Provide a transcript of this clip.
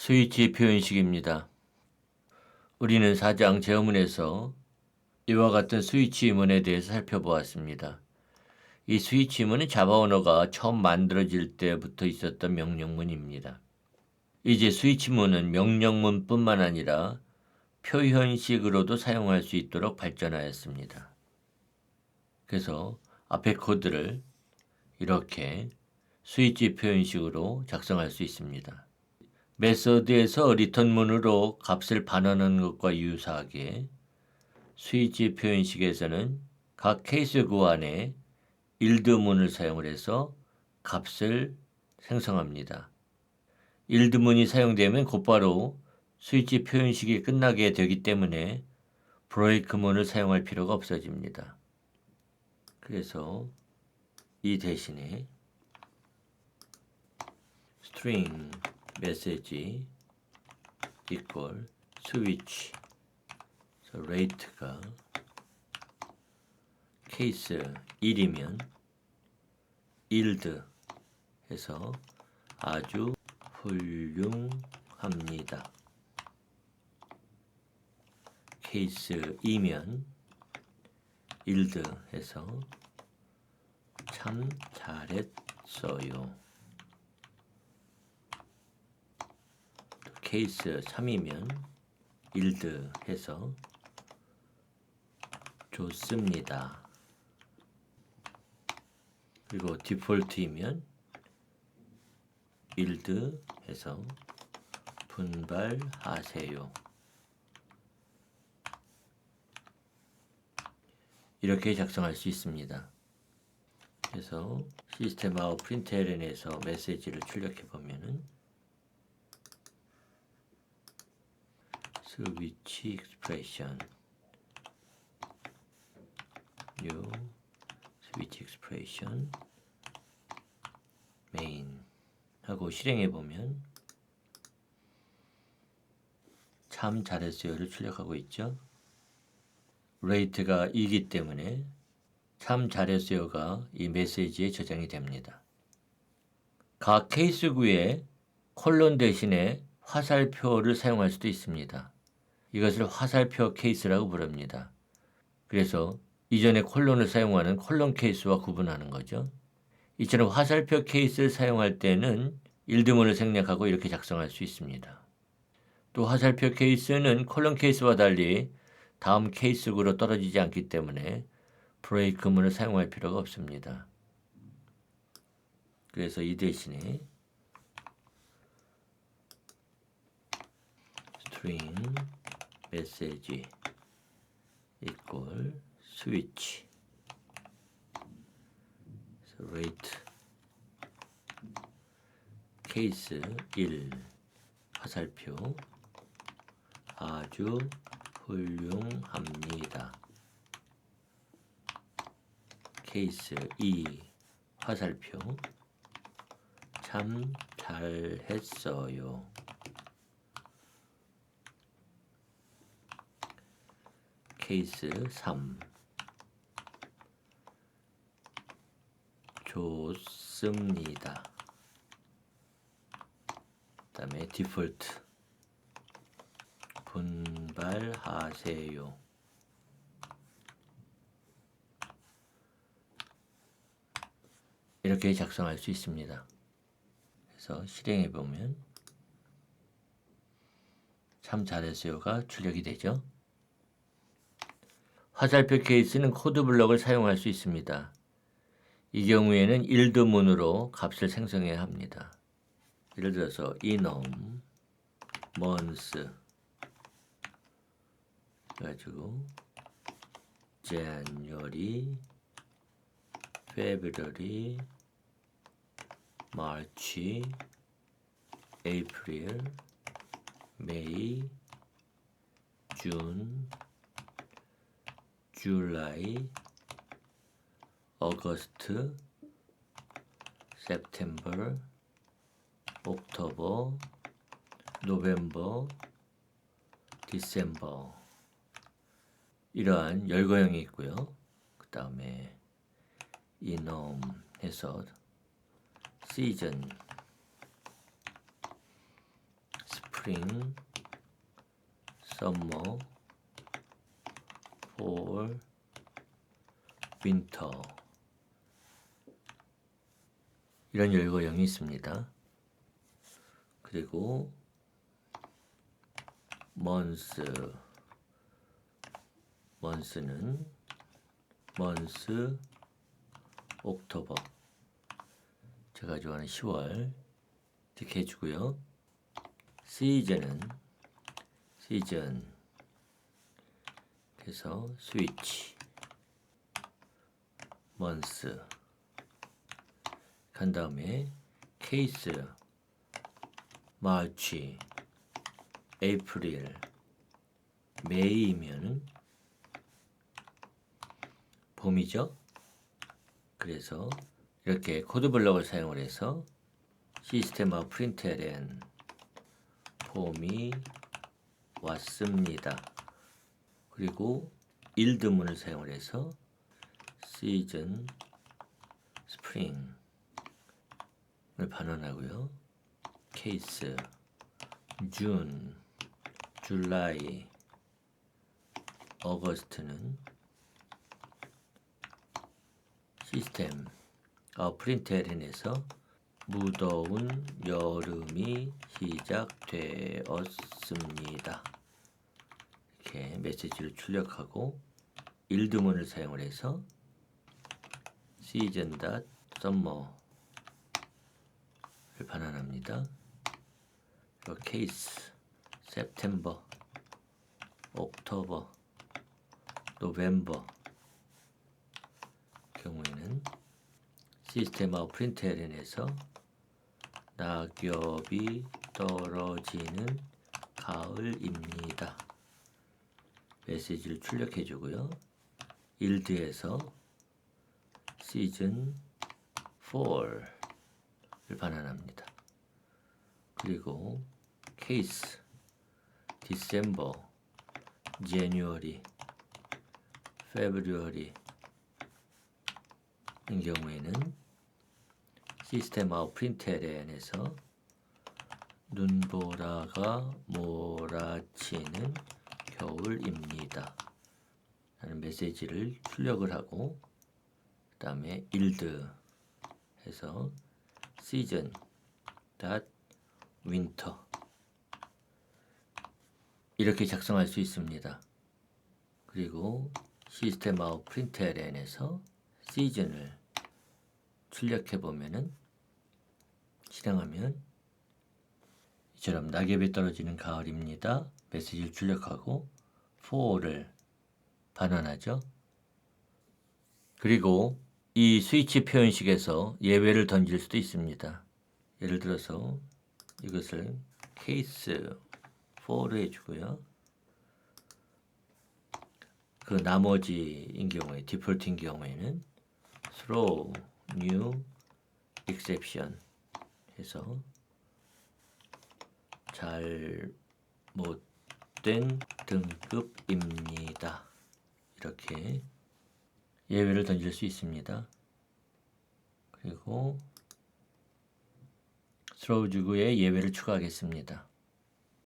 스위치 표현식입니다. 우리는 4장 제어문에서 이와 같은 스위치문에 대해서 살펴보았습니다. 이 스위치문은 자바 언어가 처음 만들어질 때부터 있었던 명령문입니다. 이제 스위치문은 명령문뿐만 아니라 표현식으로도 사용할 수 있도록 발전하였습니다. 그래서 앞에 코드를 이렇게 스위치 표현식으로 작성할 수 있습니다. 메서드에서 리턴문으로 값을 반환하는 것과 유사하게 스위치 표현식에서는 각 케이스 구간에 일드문을 사용을 해서 값을 생성합니다. 일드문이 사용되면 곧바로 스위치 표현식이 끝나게 되기 때문에 브레이크문을 사용할 필요가 없어집니다. 그래서 이 대신에 string message equal switch rate가 케이스 1이면 yield 해서 아주 훌륭합니다. 케이스 2면 yield 해서 참 잘했어요. 케이스 3이면 yield 해서 좋습니다. 그리고 디폴트이면 yield 해서 분발하세요. 이렇게 작성할 수 있습니다. 그래서 시스템 아웃 println에서 메시지를 출력해 보면은 스위치 익스프레션 new 스위치 익스프레션 메인 하고 실행해 보면 참 잘했어요를 출력하고 있죠. 레이트가 2이기 때문에 참 잘했어요가 이 메시지에 저장이 됩니다. 각 케이스구에 콜론 대신에 화살표를 사용할 수도 있습니다. 이것을 화살표 케이스라고 부릅니다. 그래서 이전에 콜론을 사용하는 콜론 케이스와 구분하는 거죠. 이처럼 화살표 케이스를 사용할 때는 일드문을 생략하고 이렇게 작성할 수 있습니다. 또 화살표 케이스는 콜론 케이스와 달리 다음 케이스구로 떨어지지 않기 때문에 브레이크문을 사용할 필요가 없습니다. 그래서 이 대신에 string message equal switch rate 케이스 1 화살표 아주 훌륭합니다. 케이스 2 화살표 참 잘했어요. 케이스 3 좋습니다. 그 다음에 디폴트 분발하세요. 이렇게 작성할 수 있습니다. 그래서 실행해 보면 참 잘했어요가 출력이 되죠. 화살표 케이스는 코드 블럭을 사용할 수 있습니다. 이 경우에는 일드문으로 값을 생성해야 합니다. 예를 들어서 enum months 가지고 January, February, March, April, May, June, July, August, September, October, November, December 이러한 열거형이 있고요. 그 다음에 enum 해서 season, 스프링, 서머, 폴, 윈터 이런 열거형이 있습니다. 그리고 month는 month, 옥토버 제가 좋아하는 10월 이렇게 해주고요. season은 season 그래서 switch month 간 다음에 case 마르치, 에이프릴, 메이면 봄이죠. 그래서 이렇게 코드블럭을 사용을 해서 시스템과 프린트LN 봄이 왔습니다. 그리고 일드문을 사용을 해서 시즌, 스프링을 반환하고요. 케이스, 준, 줄라이, 어거스트는 시스템, 프린트LN에서 무더운 여름이 시작되었습니다. 이렇게 메시지를 출력하고 일드문을 사용을 해서 season.summer를 반환합니다. 그리고 케이스, September, October, November 경우에는 시스템하고 프린트LN에서 낙엽이 떨어지는 가을입니다. 메시지를 출력해 주고요. 일드에서 시즌 4를 반환합니다. 그리고 케이스, 디셈버, 제뉴어리, 페브루어리 이 경우에는 시스템하고 프린트LN에서 눈보라가 몰아치는 겨울입니다. 라는 메시지를 출력을 하고 그 다음에 일드 해서 season winter 이렇게 작성할 수 있습니다. 그리고 시스템하고 프린트LN에서 시즌을 출력해 보면은 실행하면 이처럼 낙엽이 떨어지는 가을입니다. 메시지를 출력하고 4를 반환하죠. 그리고 이 스위치 표현식에서 예외를 던질 수도 있습니다. 예를 들어서 이것을 케이스 4로 해주고요. 그 나머지인 경우에 디폴트인 경우에는 throw new exception 해서 잘못된 등급입니다. 이렇게 예외를 던질 수 있습니다. 그리고 throw 주구에 예외를 추가하겠습니다.